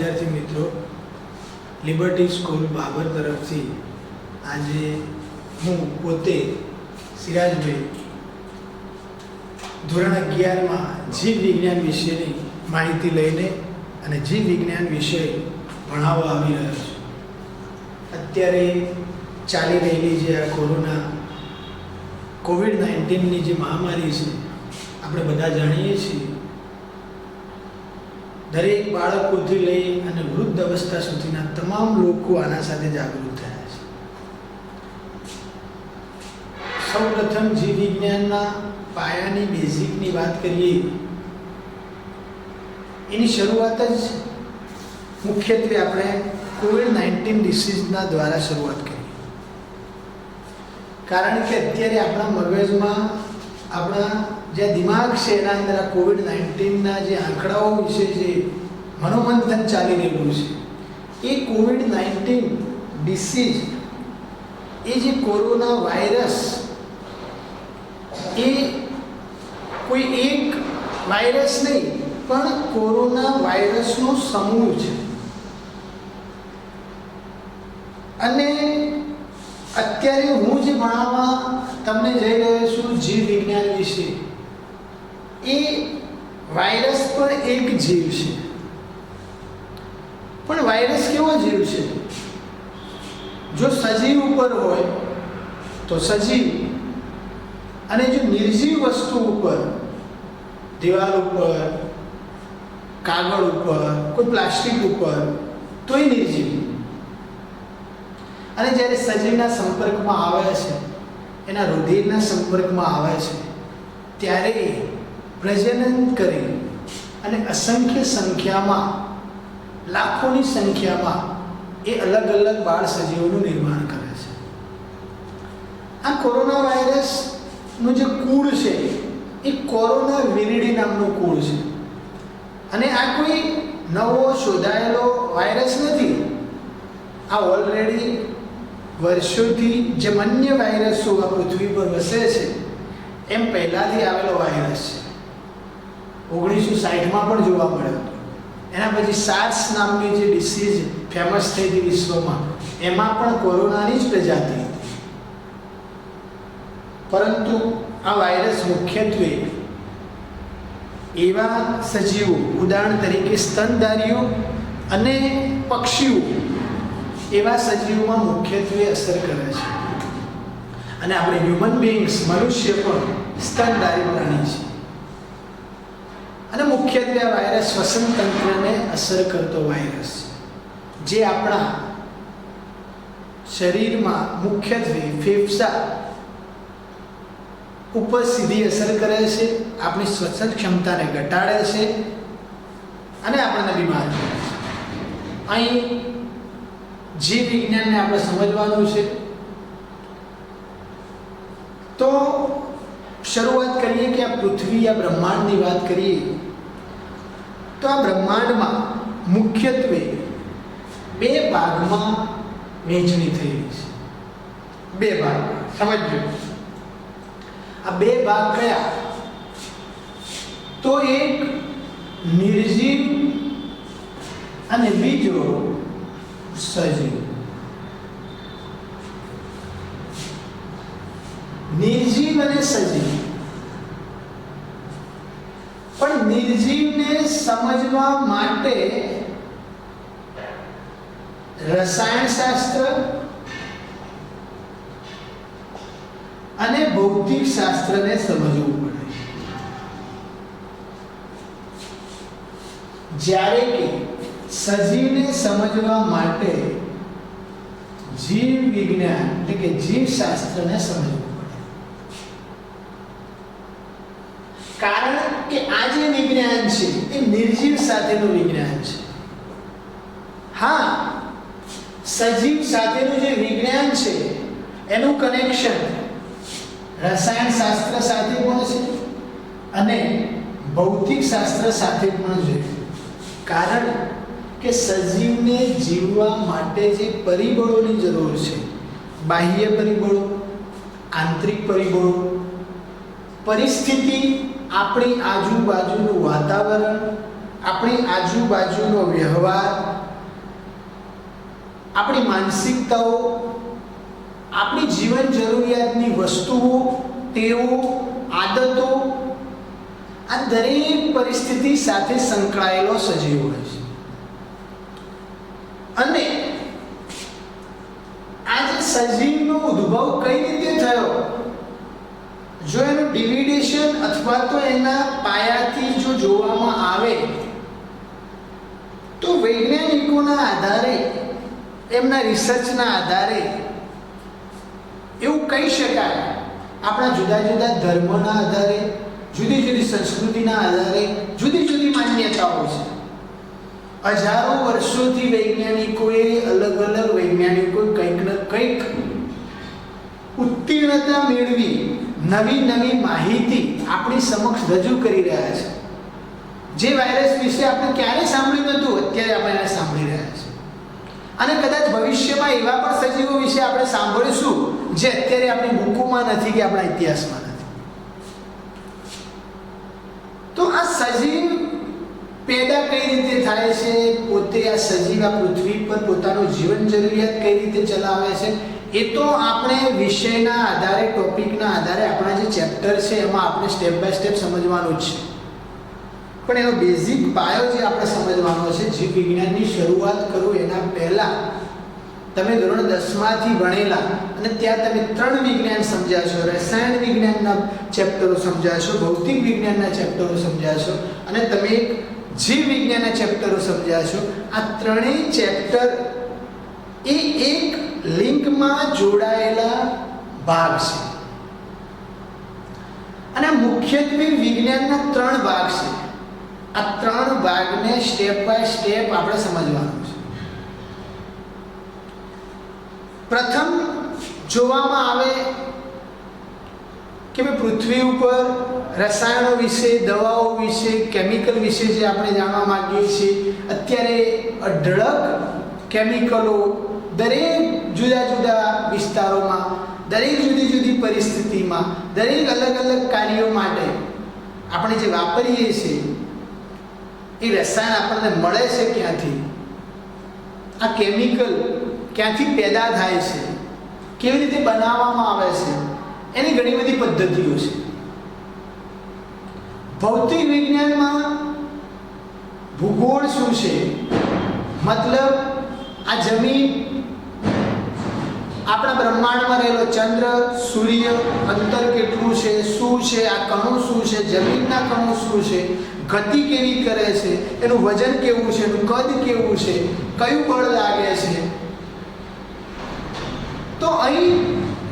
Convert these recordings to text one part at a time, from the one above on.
વિદ્યાર્થી મિત્રો, liberty school Babur તરફથી આજે હું પોતે સિરાજભાઈ ધોરણ 11માં જીવ વિજ્ઞાન વિશેની માહિતી લઈને અને જીવ વિજ્ઞાન વિષય ભણાવવા આવી રહ્યો છું. અત્યારે ચાલી રહેલી જે આ કોવિડ-19ની જે મહામારી છે, આપણે બધા જાણીએ છીએ. દરેક બાળકોથી લઈ અને વૃદ્ધ અવસ્થા સુધીના તમામ લોકો આના સાથે જાગૃત થયા છે. સૌપ્રથમ જીવ વિજ્ઞાનના પાયાની બેઝિકની વાત કરીએ, એની શરૂઆત જ મુખ્યત્વે આપણે કોવિડ-19 ડિસીઝના દ્વારા શરૂઆત કરી. કારણ કે અત્યારે આપણા મગજમાં આપણા જે દિમાગ છે એના અંદર આ કોવિડ-19ના જે આંકડાઓ વિશે જે મનોમંથન ચાલી રહેલું છે, એ કોવિડ-19 ડિસીઝ, એ જે કોરોના વાયરસ, એ કોઈ એક વાયરસ નહીં પણ કોરોના વાયરસનો સમૂહ છે. અને અત્યારે હું જે ભણાવવા તમને જઈ રહ્યો છું જીવ વિજ્ઞાન વિશે, એ વાયરસ પણ એક જીવ છે. પણ વાયરસ કેવો જીવ છે? જો સજીવ ઉપર હોય તો સજીવ, અને જો નિર્જીવ વસ્તુ ઉપર, દિવાલ ઉપર, કાગળ ઉપર, કોઈ પ્લાસ્ટિક ઉપર, તો એ નિર્જીવ. અને જ્યારે સજીવના સંપર્કમાં આવે છે, એના રુધિરના સંપર્કમાં આવે છે, ત્યારે પ્રજનન કરી અને અસંખ્ય સંખ્યામાં, લાખોની સંખ્યામાં એ અલગ અલગ બાળ સજીવોનું નિર્માણ કરે છે. આ કોરોના વાયરસનું જે કુળ છે એ કોરોના વિરિડી નામનું કુળ છે. અને આ કોઈ નવો શોધાયેલો વાયરસ નથી. આ ઓલરેડી વર્ષોથી જે અન્ય વાયરસો આ પૃથ્વી પર વસે છે એમ પહેલાંથી આવેલો વાયરસ છે. 1960માં પણ જોવા મળ્યો હતો. એના પછી સાર્સ નામની જે ડિસીઝ ફેમસ થઈ હતી વિશ્વમાં, એમાં પણ કોરોનાની જ પ્રજાતિ હતી. પરંતુ આ વાયરસ મુખ્યત્વે એવા સજીવો, ઉદાહરણ તરીકે સ્તનધારીઓ અને પક્ષીઓ, એવા સજીવોમાં મુખ્યત્વે અસર કરે છે. અને આપણે હ્યુમન બીઇંગ્સ, મનુષ્ય પણ સ્તનધારી પ્રાણી છે. અને મુખ્યત્વે આ વાયરસ શ્વસન તંત્રને અસર કરતો વાયરસ છે, જે આપણા શરીરમાં મુખ્યત્વે ફેફસા ઉપર સીધી અસર કરે છે, આપણી શ્વસન ક્ષમતાને ઘટાડે છે અને આપણને બીમાર કરે છે. અહીં જીવ વિજ્ઞાનને આપણે સમજવાનું છે. તો શરૂઆત કરીએ કે આ પૃથ્વી, આ બ્રહ્માંડની વાત કરીએ તો આ બ્રહ્માંડમાં મુખ્યત્વે બે ભાગમાં વહેંચણી થયેલી છે. બે ભાગ સમજજો. આ બે ભાગ કયા? તો એક નિર્જીવ અને બીજો સજીવ. નિર્જીવ અને સજીવ. પણ નિર્જીવને સમજવા માટે રસાયણશાસ્ત્ર અને ભૌતિક શાસ્ત્રને સમજવું પડે. જ્યારે કે સજીવને સમજવા માટે જીવ વિજ્ઞાન એટલે કે જીવશાસ્ત્રને સમજવું પડે. કારણ કે આ જે વિજ્ઞાન છે એ નિર્જીવ સાથેનું વિજ્ઞાન છે. હા, સજીવ સાથેનું જે વિજ્ઞાન છે એનું કનેક્શન રસાયણશાસ્ત્ર સાથે પણ છે અને ભૌતિક શાસ્ત્ર સાથે પણ છે. કારણ કે સજીવને જીવવા માટે જે પરિબળોની જરૂર છે, બાહ્ય પરિબળો, આંતરિક પરિબળો, પરિસ્થિતિ, આપણી આજુબાજુનું વાતાવરણ, આપણી આજુબાજુનો વ્યવહાર, આપણી માનસિકતાઓ, આપણી જીવન જરૂરિયાતની વસ્તુઓ, ટેવો, આદતો, આ દરેક પરિસ્થિતિ સાથે સંકળાયેલો સજીવ હોય છે. અને આ જે સજીવનો ઉદ્ભવ કઈ રીતે થયો, જો એનું ડિવિડેશન અથવા તો એના પાયાથી જો જોવામાં આવે તો વૈજ્ઞાનિકોના આધારે, એમના રિસર્ચના આધારે એવું કહી શકાય, આપણા જુદા જુદા ધર્મના આધારે, જુદી જુદી સંસ્કૃતિના આધારે જુદી જુદી માન્યતાઓ છે. હજારો વર્ષોથી વૈજ્ઞાનિકોએ અલગ અલગ વૈજ્ઞાનિકોએ કંઈક ને કંઈક ઉત્તીર્ણતા મેળવી નવી નવી માહિતી આપણી સમક્ષ રજૂ કરી રહ્યા છે. જે વાયરસ વિશે આપણે ક્યારેય સાંભળ્યું નહોતું, અત્યારે આપણે એને સાંભળી રહ્યા છે. અને કદાચ ભવિષ્યમાં એવા પણ સજીવો વિશે આપણે સાંભળીશું જે અત્યારે આપણી બુકોમાં નથી કે આપણા ઇતિહાસમાં નથી. તો આ સજીવ પેદા કઈ રીતે થાય છે, પોતે આ સજીવ આ પૃથ્વી પર પોતાનું જીવન જરૂરિયાત કઈ રીતે ચલાવે છે, એ તો આપણે વિષયના આધારે, ટોપિકના આધારે આપણા જે ચેપ્ટર છે એમાં આપણે સ્ટેપ બાય સ્ટેપ સમજવાનું જ છે. પણ એનો બેઝિક પાયો જે આપણે સમજવાનો છે, જીવ વિજ્ઞાનની શરૂઆત કરું એના પહેલા તમે ધોરણ 10માંથી ભણેલા અને ત્યાં તમે 3 વિજ્ઞાન સમજ્યા છો, રસાયણ વિજ્ઞાનના ચેપ્ટરો સમજ્યા છો, ભૌતિક વિજ્ઞાનના ચેપ્ટરો સમજ્યા છો અને તમે એક જીવ વિજ્ઞાનના ચેપ્ટરો સમજ્યા છો. આ ત્રણેય ચેપ્ટર એ એક લિંકમાં જોડાયેલા ભાગ છે. અને મુખ્યત્વે વિજ્ઞાનના 3 ભાગ છે. આ 3 ભાગને સ્ટેપ બાય સ્ટેપ આપણે સમજવાનું છે. પ્રથમ જોવામાં આવે કે પૃથ્વી ઉપર રસાયણો વિશે, દવાઓ વિશે, કેમિકલ વિશે જે આપણે જાણવા માંગીએ છીએ, અત્યારે અઢળક કેમિકલો દરેક જુદા જુદા વિસ્તારોમાં, દરેક જુદી જુદી પરિસ્થિતિમાં, દરેક અલગ અલગ કાર્યો માટે આપણે જે વાપરીએ છીએ એ રસાયણ આપણને મળે છે ક્યાંથી, આ કેમિકલ ક્યાંથી પેદા થાય છે, કેવી રીતે બનાવવામાં આવે છે, એની ઘણી બધી પદ્ધતિઓ છે. ભૌતિક વિજ્ઞાનમાં ભૂગોળ શું છે, મતલબ આ જમીન, આપણા બ્રહ્માંડમાં રહેલો ચંદ્ર, સૂર્ય, અંતર કેટલું છે, શું છે, આ કણો શું છે, જમીનના કણો શું છે, ગતિ કેવી કરે છે, એનું વજન કેવું છે, એનું કદ કેવું છે, કયું બળ લાગે છે. તો અહીં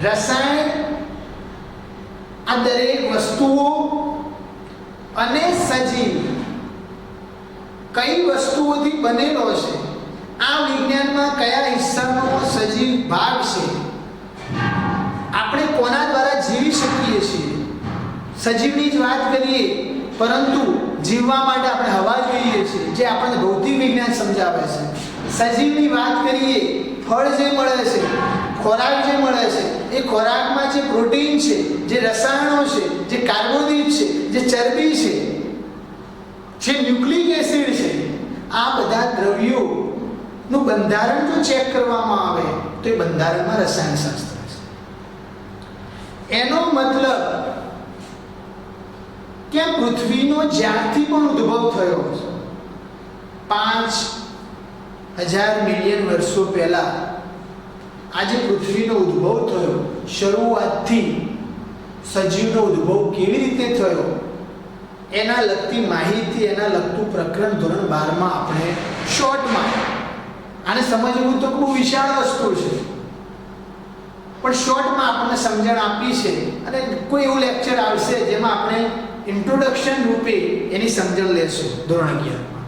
રસાયણ આ દરેક વસ્તુઓ અને સજીવ કઈ વસ્તુઓથી બનેલો છે, આ વિજ્ઞાનમાં કયા હિસ્સાનો સજીવ ભાગ છે, આપણે કોના દ્વારા જીવી શકીએ છીએ. સજીવની જ વાત કરીએ, પરંતુ જીવવા માટે આપણે હવા જોઈએ છીએ, જે આપણને ભૌતિક વિજ્ઞાન સમજાવે છે. સજીવની વાત કરીએ, ફળ જે મળે છે, ખોરાક જે મળે છે, એ ખોરાકમાં જે પ્રોટીન છે, જે રસાયણો છે, જે કાર્બોદિત છે, જે ચરબી છે, જે ન્યુક્લિક એસિડ છે, આ બધા દ્રવ્યોનું બંધારણ જો ચેક કરવામાં આવે તો એ બંધારણમાં રસાયણશાસ્ત્ર છે. એનો મતલબ કે પૃથ્વીનો જ્યારથી પણ ઉદ્ભવ થયો 5,000 મિલિયન વર્ષો પહેલા આજે પૃથ્વીનો ઉદ્ભવ થયો, શરૂઆતથી સજીવનો ઉદ્ભવ કેવી રીતે થયો એના લગતી માહિતી, એના લગતું પ્રકરણ ધોરણ 12માં આપણે શોર્ટમાં, આને સમજવું તો બહુ વિશાળ વસ્તુ છે, પણ શોર્ટમાં આપણને સમજણ આપી છે. અને કોઈ એવું લેક્ચર આવશે જેમાં આપણે ઇન્ટ્રોડક્શન રૂપે એની સમજણ લેશું ધોરણ 11માં.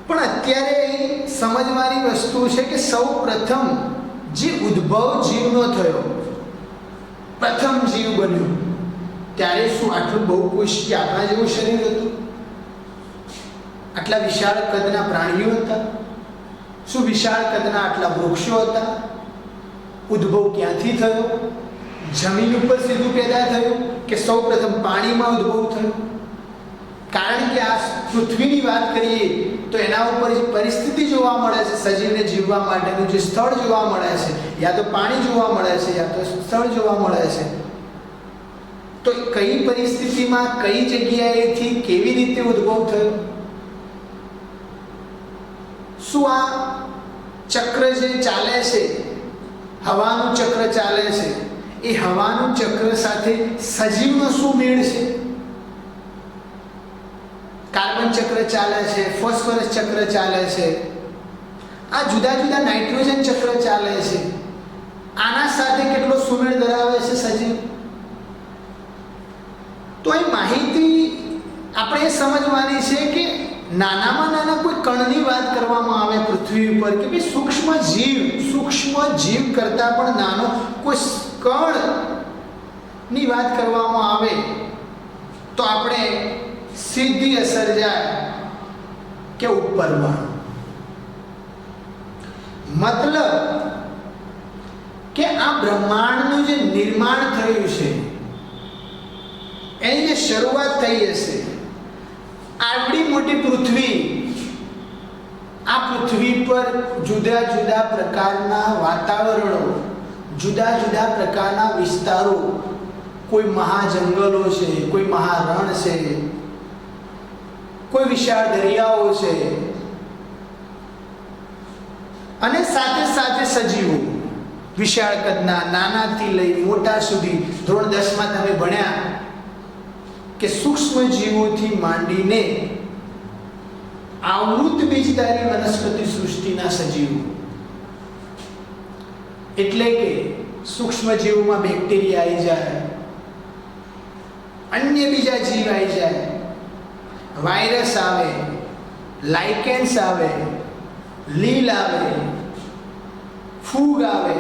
પણ અત્યારે સમજવાની વસ્તુ છે કે સૌ પ્રથમ જે ઉદ્ભવ જીવનો થયો, પ્રથમ જીવ બન્યો, ત્યારે શું આટલું બહુકોષી આપણા જેવું શરીર હતું? આટલા વિશાળ કદના પ્રાણીઓ હતા? શું વિશાળ કદના આટલા વૃક્ષો હતા? ઉદ્ભવ ક્યાંથી થયો? જમીન ઉપર સીધું પેદા થયું કે સૌ પ્રથમ પાણીમાં ઉદ્ભવ થયો? કારણ કે આ પૃથ્વીની વાત કરીએ તો એના ઉપર જે પરિસ્થિતિ જોવા મળે છે સજીવને જીવવા માટેનું જે સ્થળ જોવા મળે છે, યા તો પાણી જોવા મળે છે, યા તો સ્થળ જોવા મળે છે, તો કઈ પરિસ્થિતિમાં કઈ જગ્યાએથી કેવી રીતે ઉદ્ભવ થયો? શું આ ચક્ર જે ચાલે છે, હવાનું ચક્ર ચાલે છે, એ હવાનું ચક્ર સાથે સજીવનો શું મેળ છે? કાર્બન ચક્ર ચાલે છે, ફોસ્ફરસ ચક્ર ચાલે છે, આ જુદા જુદા નાઇટ્રોજન ચક્ર ચાલે છે, આના સાથે કેટલો સુમેળ ધરાવે છે સજીવ? તો એ માહિતી આપણે સમજવાની છે કે નાનામાં નાના કોઈ કણની વાત કરવામાં આવે પૃથ્વી ઉપર કે ભાઈ સૂક્ષ્મ જીવ કરતા પણ નાનો કોઈ કણની વાત કરવામાં આવે તો આપણે સીધી અસર જાય કે ઉપરમાં. મતલબ કે આ બ્રહ્માંડનું જે નિર્માણ થયું છે એની જે શરૂઆત થઈ હશે, આટલી મોટી પૃથ્વી, આ પૃથ્વી પર જુદા જુદા પ્રકારના વાતાવરણો, જુદા જુદા પ્રકારના વિસ્તારો, કોઈ મહાજંગલો છે, કોઈ મહારણ છે, કોઈ વિશાળ દરિયાઓ છે, અને સાથે સાથે સજીવો વિશાળ કદના, નાનાથી લઈ મોટા સુધી. ધોરણ 10 માં તમે ભણ્યા કે સૂક્ષ્મ જીવોથી માંડીને આવૃત બીજધારી વનસ્પતિ સૃષ્ટિના સજીવો, એટલે કે સૂક્ષ્મ જીવોમાં બેક્ટેરિયા આવી જાય, અન્ય બીજા જીવ આવી જાય, વાયરસ આવે, લાઇકેન્સ આવે, લીલ આવે, ફૂગ આવે,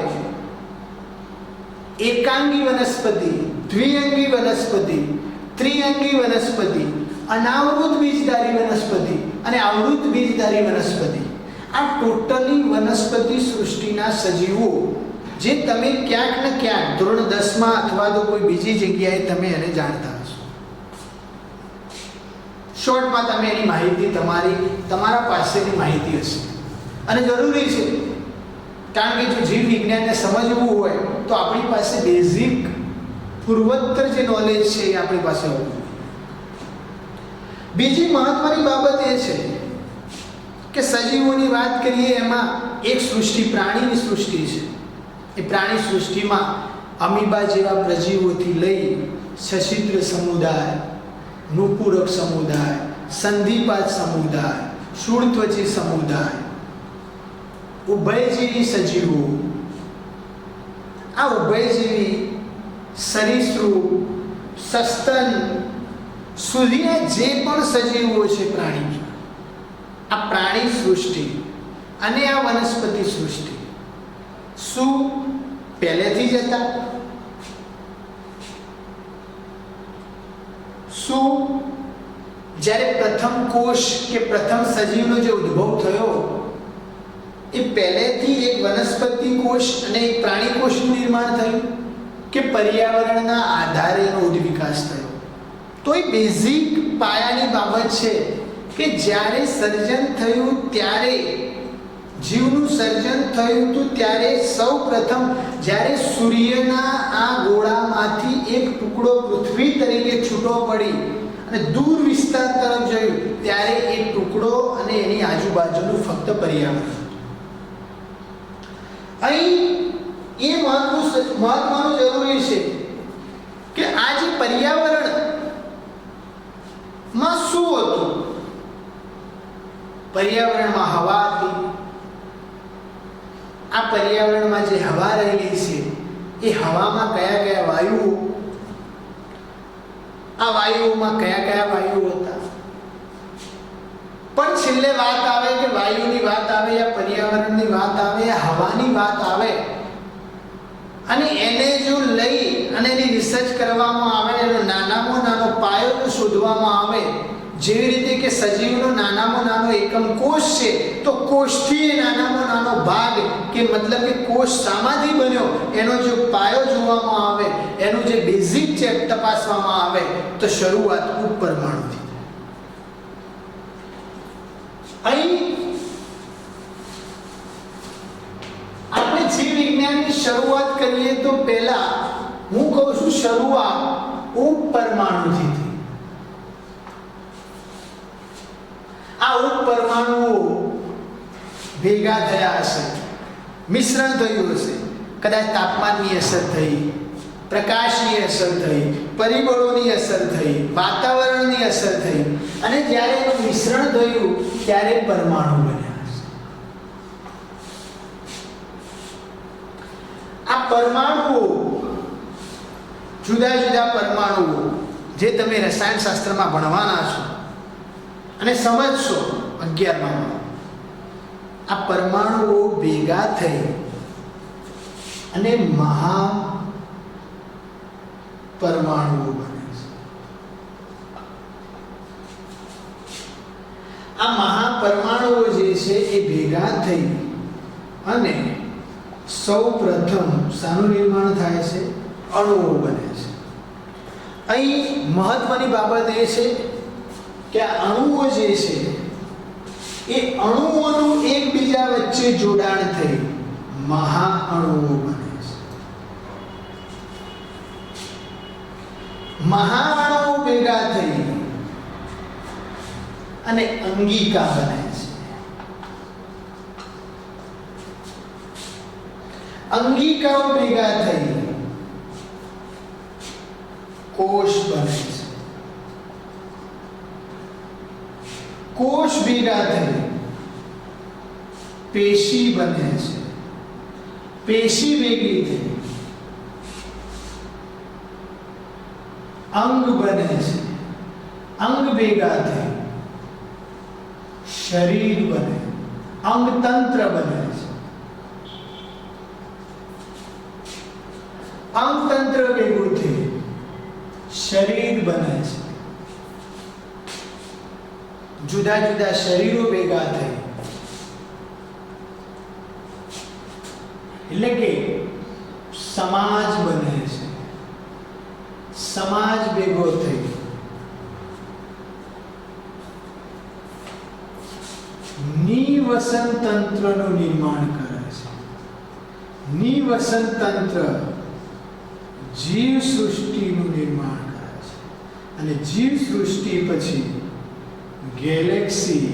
એકાંગી વનસ્પતિ, દ્વિઅંગી વનસ્પતિ, ત્રિઅંગી વનસ્પતિ, અનાવૃત બીજધારી વનસ્પતિ અને આવૃત બીજધારી વનસ્પતિ. આ ટોટલી વનસ્પતિ સૃષ્ટિના સજીવો જે તમે ક્યાંક ને ક્યાંક ધોરણ 10 માં અથવા તો કોઈ બીજી જગ્યાએ તમે એને જાણતા હશો. શોર્ટમાં તમે એની માહિતી તમારા પાસેની માહિતી હશે અને જરૂરી છે, કારણ કે જો જીવ વિજ્ઞાનને સમજવું હોય તો આપણી પાસે બેઝિક પૂર્વોત્તર જે નોલેજ છે એ આપણી પાસે હોવું જોઈએ. બીજી મહત્વની બાબત એ છે કે સજીવોની વાત કરીએ એમાં એક સૃષ્ટિ પ્રાણીની સૃષ્ટિ છે. એ પ્રાણી સૃષ્ટિમાં અમીબા જેવા પ્રજીવોથી લઈ સછિદ્ર સમુદાય, નુપુરક સમુદાય, સંધિપાત સમુદાય, શૂળત્વચી સમુદાય, ઉભયજીવી સજીવો, આ ઉભયજીવી સરીસૃપ, સસ્તન સુધીના જે પણ સજીવો છે પ્રાણી, આ પ્રાણી સૃષ્ટિ અને આ વનસ્પતિ સૃષ્ટિ શું પહેલેથી જ હતા? શું જ્યારે પ્રથમ કોષ કે પ્રથમ સજીવનો જે ઉદ્ભવ થયો એ પહેલેથી એક વનસ્પતિ કોષ અને એક પ્રાણી કોષનું નિર્માણ થયું કે પર્યાવરણના આધારે એનો ઉદ્વિકાસ થયો? તો એ બેઝિક પાયાની બાબત છે કે જ્યારે સર્જન થયું ત્યારે, જીવનું સર્જન થયું હતું ત્યારે સૌ પ્રથમ જ્યારે સૂર્યના આ ગોળામાંથી એક ટુકડો પૃથ્વી તરીકે છૂટો પડી અને દૂર વિસ્તાર તરફ જોયું ત્યારે એ ટુકડો અને એની આજુબાજુનું ફક્ત પર્યાવરણ. અહીં એ મહત્વનું જરૂરી છે કે આ જે પર્યાવરણમાં શું હતું? પર્યાવરણમાં હવા હતી. આ પર્યાવરણમાં જે હવા રહેલી છે એ હવામાં કયા કયા વાયુઓ, આ વાયુઓમાં કયા કયા વાયુઓ હતા? પણ છેલ્લે વાત આવે કે વાયુની વાત આવે યા પર્યાવરણની વાત આવે યા હવાની વાત આવે અને એને જો લઈ અને એની રિસર્ચ કરવામાં આવે, એનો નાનામાં નાનો પાયો શોધવામાં આવે, જેવી રીતે કે સજીવનો નાનામાં નાનો એકમ કોષ છે તો કોષથી એ નાનામાં નાનો ભાગ કે મતલબ કે કોષ શામાંથી બન્યો એનો જો પાયો જોવામાં આવે, એનું જે બેઝિક ચેક તપાસવામાં આવે તો શરૂઆત ઉપરમાણુથી થાય. અહીં આપણે જીવ વિજ્ઞાનની શરૂઆત કરીએ તો પહેલા હું કહું છું શરૂઆત ઉપપરમાણુથી થઈ. આ ઉપપરમાણુઓ ભેગા થયા હશે, મિશ્રણ થયું હશે, કદાચ તાપમાનની અસર થઈ, પ્રકાશની અસર થઈ, પરિબળોની અસર થઈ, વાતાવરણની અસર થઈ અને જ્યારે એનું મિશ્રણ થયું ત્યારે પરમાણુ બન્યા હશે. આ પરમાણુઓ, જુદા જુદા પરમાણુઓ જે તમે રસાયણશાસ્ત્રમાં ભણવાના છો અને સમજશો 11માં, આ પરમાણુઓ ભેગા થઈ અને મહા પરમાણુઓ બને છે. આ મહાપરમાણુઓ જે છે એ ભેગા થઈ અને સૌ પ્રથમ શાનું નિર્માણ થાય છે? અણુઓ બને છે. અહીં મહત્વની બાબત એ છે કે આ અણુઓ જે છે એ અણુઓનું એકબીજા વચ્ચે જોડાણ થઈ મહાઅણુઓ બને છે. મહાઅણુઓ ભેગા થઈ અને અંગિકા બને છે. અંગિકાઓ ભેગા થઈ કોષ બને છે. કોષ ભેગા થઈ પેશી બને છે. પેશી ભેગી થઈ અંગ બને છે. અંગ ભેગા થઈ શરીર બને, અંગતંત્ર બને છે. અંગતંત્ર ભેગું થઈ શરીર બને છે. જુદા જુદા શરીરો ભેગા થઈ એટલે કે સમાજ બને છે. સમાજ ભેગો થઈ નિવસન તંત્રનું નિર્માણ કરે છે. નિવસન તંત્ર જીવ સૃષ્ટિનું નિર્માણ કરે છે અને જીવ સૃષ્ટિ પછી ગેલેક્સી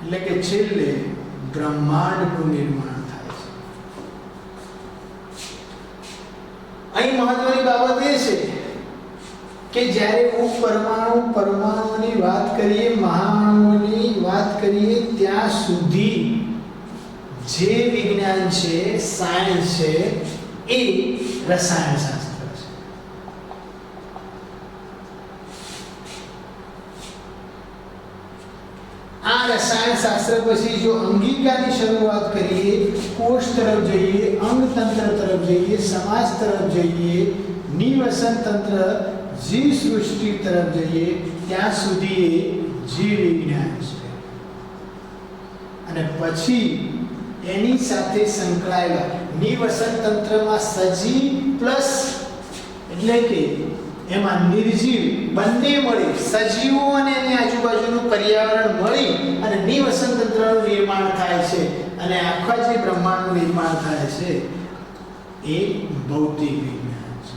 એટલે કે છેલ્લે બ્રહ્માંડનું નિર્માણ થાય છે. અહીં મહત્વની બાબત એ છે કે જ્યારે પરમાણુની વાત કરીએ, મહાઅણુઓની વાત કરીએ, ત્યાં સુધી જે વિજ્ઞાન છે, સાયન્સ છે, એ રસાયણશાસ્ત્ર છે. આ રસાયણશાસ્ત્ર પછી જો અંગિકાની શરૂઆત કરીએ, કોષ તરફ જઈએ, અંગતંત્ર તરફ જઈએ, સમાજ તરફ જઈએ, નિવસન તંત્ર, જીવ સૃષ્ટિ તરફ જઈએ, ત્યાં સુધી એ જીવ વિજ્ઞાન છે. અને પછી એની સાથે સંકળાયેલા નિવસન તંત્રમાં સજીવ પ્લસ એટલે કે એમાં નિર્જીવ બંને મળી, સજીવો અને એની આજુબાજુનું પર્યાવરણ મળી અને નિવસન તંત્રનું નિર્માણ થાય છે અને આખા જે બ્રહ્માંડનું નિર્માણ થાય છે એ ભૌતિક વિજ્ઞાન છે.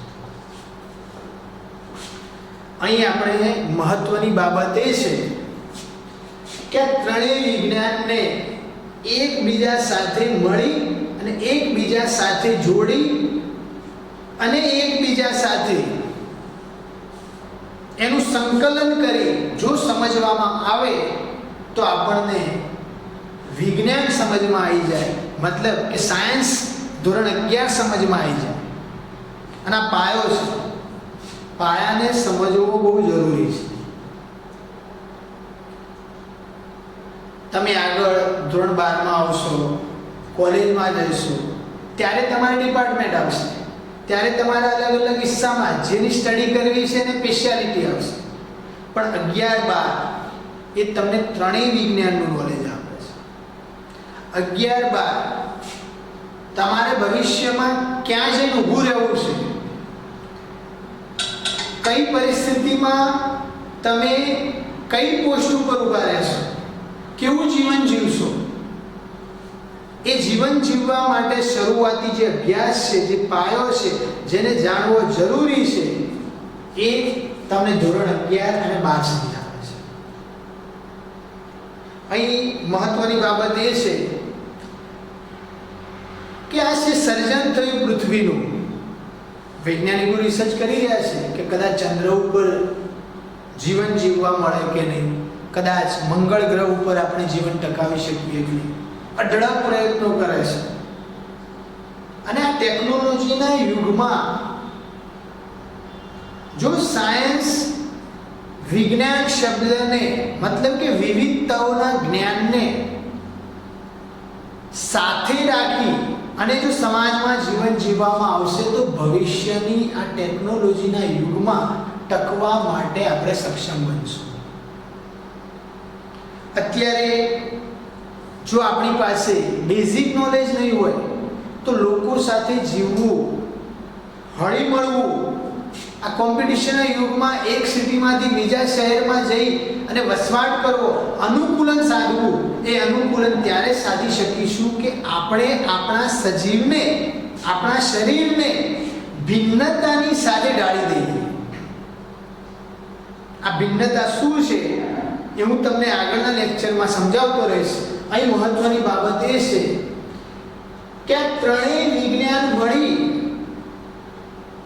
અહીં આપણે મહત્વની બાબત એ છે કે ત્રણેય વિજ્ઞાનને એકબીજા સાથે મળી અને એકબીજા સાથે જોડી અને એકબીજા સાથે એનું સંકલન કરી જો સમજવામાં આવે તો આપણને વિજ્ઞાન સમજમાં આવી જાય, મતલબ કે સાયન્સ ધોરણ 11 સમજમાં આવી જાય. અને આ પાયો છે, પાયાને સમજવો બહુ જરૂરી છે. તમે આગળ ધોરણ 12માં આવશો, કોલેજમાં જઈશો, ત્યારે તમારી ડિપાર્ટમેન્ટ આવશે, ત્યારે તમારા અલગ અલગ હિસ્સામાં જેની સ્ટડી કરવી છે એને સ્પેશિયાલિટી આવશે. પણ 11-12 એ તમને ત્રણેય વિજ્ઞાનનું નોલેજ આપે છે. 11-12 તમારે ભવિષ્યમાં ક્યાં જઈને ઊભું રહેવું છે, કઈ પરિસ્થિતિમાં તમે કઈ પોસ્ટ ઉપર ઊભા રહેશો, કેવું જીવન જીવશો, એ જીવન જીવવા માટે શરૂઆતી જે અભ્યાસ છે, જે પાયો છે, જેને જાણવો જરૂરી છે, એ તમને ધોરણ 11 અને 12 સમજાવે છે. અહીં મહત્વની બાબત એ છે કે આ જે સર્જન થયું પૃથ્વીનું, વૈજ્ઞાનિકો રિસર્ચ કરી રહ્યા છે કે કદાચ ચંદ્ર ઉપર જીવન જીવવા મળે કે નહીં, કદાચ મંગળ ગ્રહ ઉપર આપણે જીવન ટકાવી શકીએ કે નહીં. અઢળક પ્રયત્નો કરે છે. અને આ ટેકનોલોજીના યુગમાં જો સાયન્સ વિજ્ઞાન શબ્દને મતલબ કે વિવિધતાઓના જ્ઞાનને સાથે રાખી અને જો સમાજમાં જીવન જીવવામાં આવશે તો ભવિષ્યની આ ટેકનોલોજીના યુગમાં ટકવા માટે આપણે સક્ષમ બનશું. અત્યારે જો આપણી પાસે બેઝિક નોલેજ નહીં હોય તો લોકો સાથે જીવવું, હળી મળવું, આ કોમ્પિટિશનના યુગમાં એક સિટીમાંથી બીજા શહેરમાં જઈ અને વસવાટ કરવો, અનુકૂલન સાધવું, એ અનુકૂલન ત્યારે સાધી શકીશું કે આપણે આપણા સજીવને, આપણા શરીરને ભિન્નતાની સાથે ડાળી દઈએ. આ ભિન્નતા શું છે એ હું તમને આગળના લેક્ચરમાં સમજાવતો રહીશ. અહીં મહત્વની બાબત એ છે કે આ ત્રણેય વિજ્ઞાન મળી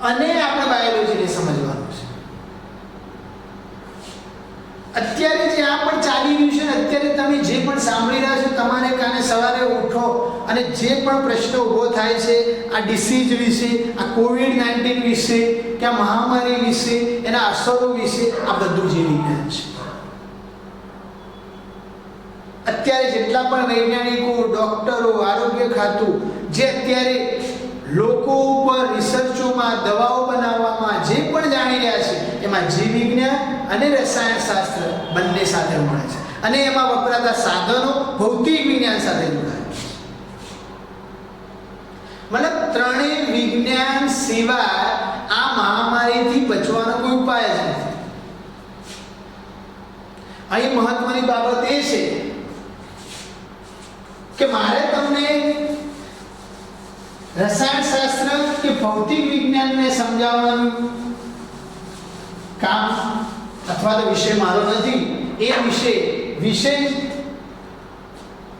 અને આપણે બાયોલોજીને સમજવાનું છે. અત્યારે જે આ પણ ચાલી રહ્યું છે, અત્યારે તમે જે પણ સાંભળી રહ્યા છો, તમારે કાને સવારે ઉઠો અને જે પણ પ્રશ્ન ઊભો થાય છે આ ડિસીઝ વિશે, આ કોવિડ-19 વિશે, કે આ મહામારી વિશે, એના અસરો વિશે, આ બધું જે વિજ્ઞાન છે. અત્યારે જેટલા પણ વૈજ્ઞાનિકો, ડોક્ટરો, આરોગ્ય ખાતું જે અત્યારે લોકો ઉપર રિસર્ચોમાં, દવાઓ બનાવવામાં જે પણ જાણી રહ્યા છે, એમાં જીવ વિજ્ઞાન અને રસાયણ શાસ્ત્ર બંને સાથે મળે છે. અને એમાં વપરાતા સાધનો ભૌતિક વિજ્ઞાન સાથે જોડાય છે. મતલબ ત્રણેય વિજ્ઞાન સિવાય આ મહામારીથી બચવાનો કોઈ ઉપાય જ નથી. અહીં મહત્વની બાબત એ છે કે મારે તમને રસાયણ શાસ્ત્ર કે ભૌતિક વિજ્ઞાનને સમજાવવાનું કામ અથવા તો વિષય મારો નથી. એ વિષય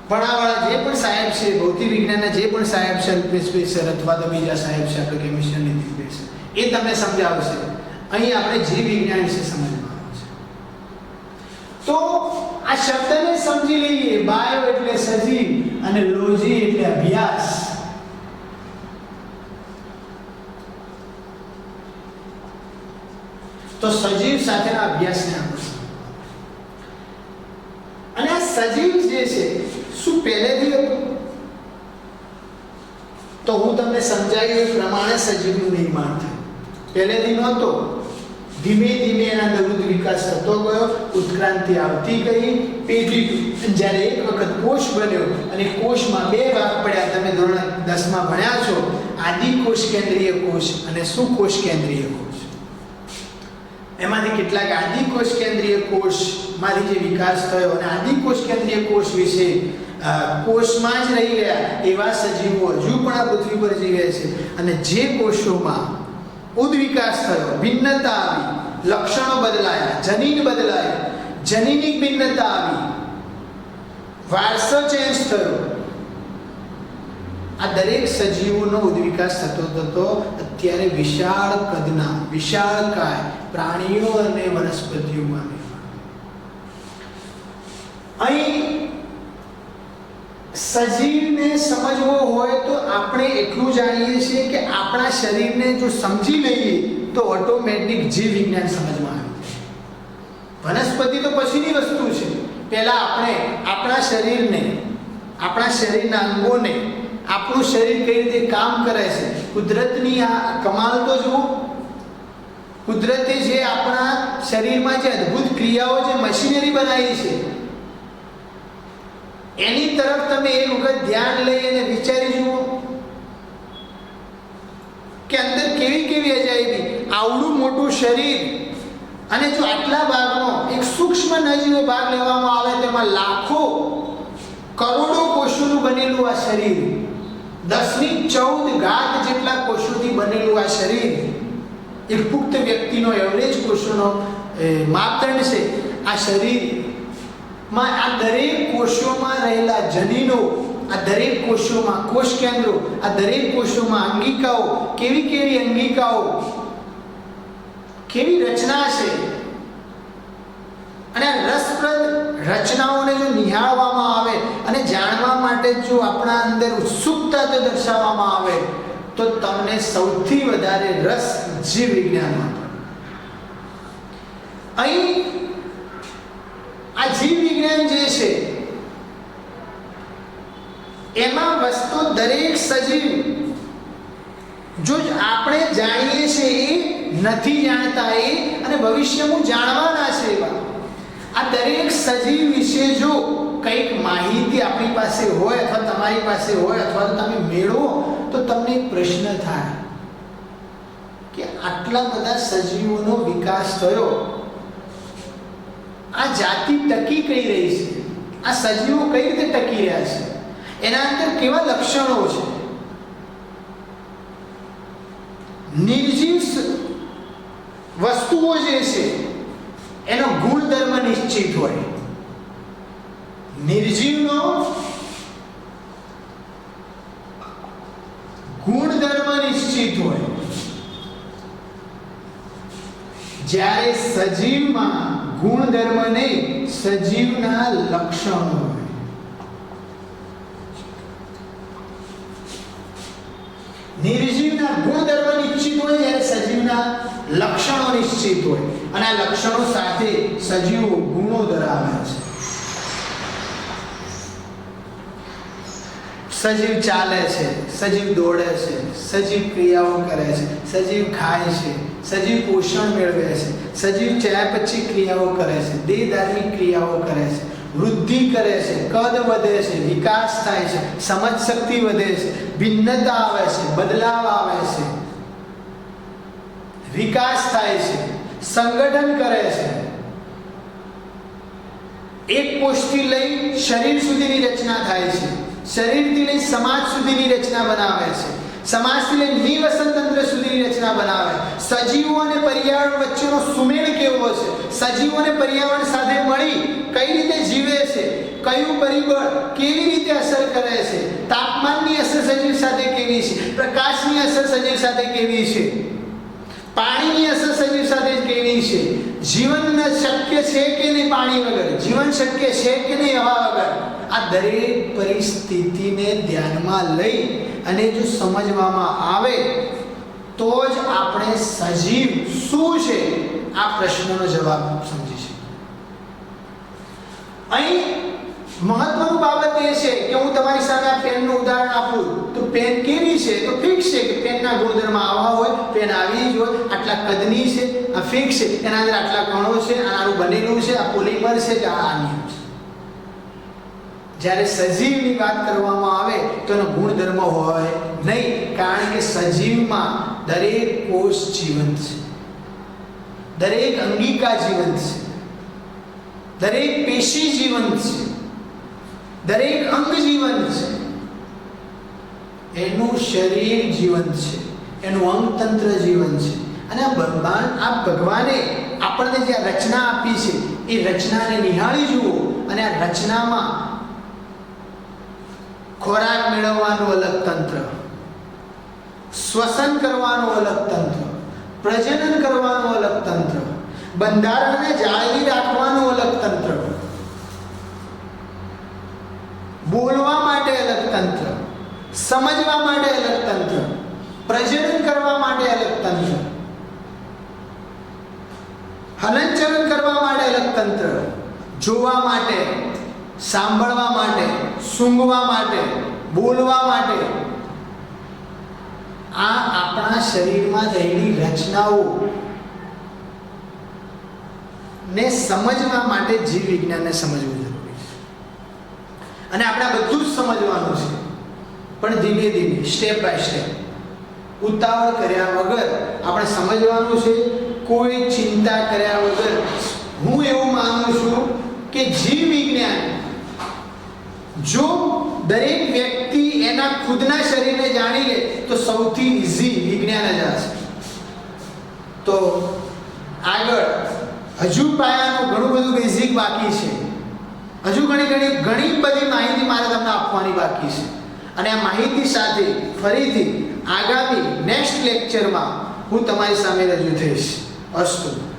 ભણાવવાળા જે પણ સાહેબ છે, ભૌતિક વિજ્ઞાનના જે પણ સાહેબ છે, અલ્પેશભાઈ સર અથવા તો બીજા સાહેબ છે, આપણે કેમિસ્ટ્રી નીતિભાઈ છે, એ તમને સમજાવશે. અહીં આપણે જીવ વિજ્ઞાન વિશે સમજવાનું છે. તો આ શબ્દને સમજી લઈએ. બાયો એટલે સજીવ અને લોજી એટલે અભ્યાસ. તો સજીવ સાથેના અભ્યાસને આપણે અને આ સજીવ જે છે શું પહેલેથી હતું? તો હું તમને સમજાવ્યું એ પ્રમાણે સજીવનું નિર્માણ થયું. પહેલેથી નહોતો, ધીમે ધીમે એના દરુદ વિકાસ થતો ગયો, ઉત્ક્રાંતિ આવતી ગઈ, પેઢી જ્યારે એક વખત કોષ બન્યો અને કોષમાં બે ભાગ પડ્યા. તમે ધોરણ 10માં ભણ્યા છો, આદિ કોષ કેન્દ્રીય કોષ અને સુકોષ કેન્દ્રીય કોષ. એમાંથી કેટલાક આદિ કોષ કેન્દ્રીય કોષમાંથી જે વિકાસ થયો અને આદિ કોષ કેન્દ્રીય કોષ વિશે કોષમાં જ રહી ગયા એવા સજીવો હજુ પણ આ પૃથ્વી પર જીવે છે. અને જે કોષોમાં ઉદ્વિકાસ થયો, ભિન્નતા આવી, લક્ષણો બદલાયા, જનીન બદલાયા, જનીનિક ભિન્નતા આવી, વારસો ચેન્જ થયો, આ દરેક સજીવોનો ઉદ્વિકાસ થતો થતો અત્યારે વિશાળ કદના, વિશાળકાય પ્રાણીઓ અને વનસ્પતિઓમાં અહીં સજીવને સમજવો હોય તો આપણે એટલું જાણીએ છીએ કે આપણા શરીરને જો સમજી લઈએ તો ઓટોમેટિક જીવ વિજ્ઞાન સમજમાં આવે. વનસ્પતિ તો પછીની વસ્તુ છે. પહેલા આપણે આપણા શરીરને, આપણા શરીરના અંગોને, આપણું શરીર કઈ રીતે કામ કરે છે, કુદરતની આ કમાલ તો જુઓ. કુદરતે જે આપણા શરીરમાં જે અદ્ભુત ક્રિયાઓ, જે મશીનરી બનાવી છે, એની તરફ તમે એક વખત ધ્યાન લઈ અને વિચારી જુઓ કે અંદર કેવી કેવી અજાયબી. આવડું મોટું શરીર અને જો આટલા ભાગનો એક સૂક્ષ્મ નજીવો ભાગ લેવામાં આવે તેમાં લાખો કરોડો કોષોનું બનેલું આ શરીર, 1014 ઘાત જેટલા કોષોથી બનેલું આ શરીર એક પુખ્ત વ્યક્તિનો એવરેજ કોષોનો માપદંડ છે. આ શરીરમાં આ દરેક કોષોમાં રહેલા જનીનો, આ દરેક કોષોમાં કોષ કેન્દ્રો, આ દરેક કોષોમાં અંગિકાઓ, કેવી કેવી અંગિકાઓ, કેવી રચના છે. અને આ રસપ્રદ રચનાઓને જો નિહાળવામાં આવે અને જાણવા માટે જો આપણા અંદર ઉત્સુકતા તો દર્શાવવામાં આવે તો તમને સૌથી વધારે રસ જીવ વિજ્ઞાનમાં પડે. અહીં આ જીવ વિજ્ઞાન જે છે એમાં વસ્તુ દરેક સજીવ જો આપણે જાણીએ છીએ એ નથી જાણતા એ અને ભવિષ્યમાં જાણવાના છે એવા આ દરેક સજીવ વિશે જો કંઈક માહિતી આપણી પાસે હોય અથવા તમારી પાસે હોય અથવા તો તમે મેળવો તો તમને એક પ્રશ્ન થાય કે આટલા બધા સજીવોનો વિકાસ થયો, આ જાતિ ટકી કઈ રહી છે, આ સજીવો કઈ રીતે ટકી રહ્યા છે, એના અંદર કેવા લક્ષણો છે. નિર્જીવ વસ્તુઓ જે છે એનો ગુણધર્મ નિશ્ચિત હોય. નિર્જીવનો ગુણધર્મ નિશ્ચિત હોય, જ્યારે સજીવમાં ગુણધર્મ નહીં સજીવના લક્ષણો હોય. નિર્જીવના ગુણધર્મ નિશ્ચિત હોય જ્યારે સજીવના લક્ષણો નિશ્ચિત હોય અને આ લક્ષણો સાથે સજીવો ગુણો ધરાવે છે. સજીવ ચાલે છે, સજીવ દોડે છે, સજીવ ક્રિયાઓ કરે છે, સજીવ ખાય છે, સજીવ પોષણ મેળવે છે, સજીવ ચયાપચય ક્રિયાઓ કરે છે, દેહધાર્મિક ક્રિયાઓ કરે છે, વૃદ્ધિ કરે છે, કદ વધે છે, વિકાસ થાય છે, સમજ શક્તિ વધે છે, ભિન્નતા આવે છે, બદલાવ આવે છે, વિકાસ થાય છે, સંગઠન કરે છે. એક કોષથી લઈ શરીર સુધીની રચના થાય છે, શરીરથી લઈ સમાજ સુધીની રચના બનાવે છે, સમાજથી લઈ નિવસન તંત્ર સુધીની રચના બનાવે. સજીવો અને પર્યાવરણ વચ્ચેનો સુમેળ કેવો છે, સજીવો અને પર્યાવરણ સાથે મળી કઈ રીતે જીવે છે, કયું પરિબળ કેવી રીતે અસર કરે છે, તાપમાનની અસર સજીવ સાથે કેવી છે, પ્રકાશની અસર સજીવ સાથે કેવી છે, પાણીની અસર સજીવ સાથે કેવી છે, જીવન શક્ય છે કે નહીં પાણી વગર, જીવન શક્ય છે કે નહીં હવા વગર. આ દરેક પરિસ્થિતિને ધ્યાનમાં લઈ અને જો સમજવામાં આવે તો જ આપણે સજીવ શું છે આ પ્રશ્નનો જવાબ સમજી શકીએ. અહીં મહત્વનું બાબત એ છે કે હું તમારી સામે આ પેનનું ઉદાહરણ આપું તો પેન કેવી છે તો ફિક્સ છે કે પેનના ગુણધર્મ આવા હોય, પેન આવી જ હોય, આટલા કદની છે, આ ફિક્સ છે, એના અંદર આટલા કણો છે, આનું બનેલું છે, આ પોલિમર છે કે આ આની છે. જ્યારે સજીવની વાત કરવામાં આવે તો એનો ગુણધર્મ હોય નહીં, કારણ કે સજીવમાં દરેક કોષ જીવંત છે, દરેક અંગિકા જીવંત છે, દરેક પેશી જીવંત છે, દરેક અંગ જીવંત છે, એનું શરીર જીવંત છે, એનું અંગતંત્ર જીવંત છે. અને આ ભગવાને આપણને જે રચના આપી છે એ રચનાને નિહાળી જુઓ અને આ રચનામાં ખોરાક મેળવવાનું અલગ તંત્ર, શ્વસન કરવાનું અલગ તંત્ર, પ્રજનન કરવાનું અલગ તંત્ર, બંધારણને જાળવી રાખવાનું અલગ તંત્ર, બોલવા માટે અલગ તંત્ર, સમજવા માટે અલગ તંત્ર, પ્રજનન કરવા માટે અલગ તંત્ર, હલનચલન કરવા માટે અલગ તંત્ર, જોવા માટે, સાંભળવા માટે, સૂંઘવા માટે, બોલવા માટે. આ આપણા શરીરમાં રહેલી રચનાઓ ને સમજવા માટે જીવ વિજ્ઞાનને સમજવું જરૂરી છે. અને આપણે બધું જ સમજવાનું છે, પણ ધીમે ધીમે સ્ટેપ બાય સ્ટેપ ઉતાવળ કર્યા વગર આપણે સમજવાનું છે કોઈ ચિંતા કર્યા વગર હું એવું માનું છું કે જીવ વિજ્ઞાન જો દરેક વ્યક્તિ એના ખુદના શરીરને જાણી લે તો સૌથી ઈઝી વિજ્ઞાન જ હશે. તો આગળ હજુ પાયાનું ઘણું બધું બેઝિક બાકી છે. હજુ ઘણી બધી માહિતી મારે તમને આપવાની બાકી છે. અને આ માહિતી સાથે ફરીથી આગામી નેક્સ્ટ લેક્ચરમાં હું તમારી સામે રજૂ થઈશ. અસ્તુ.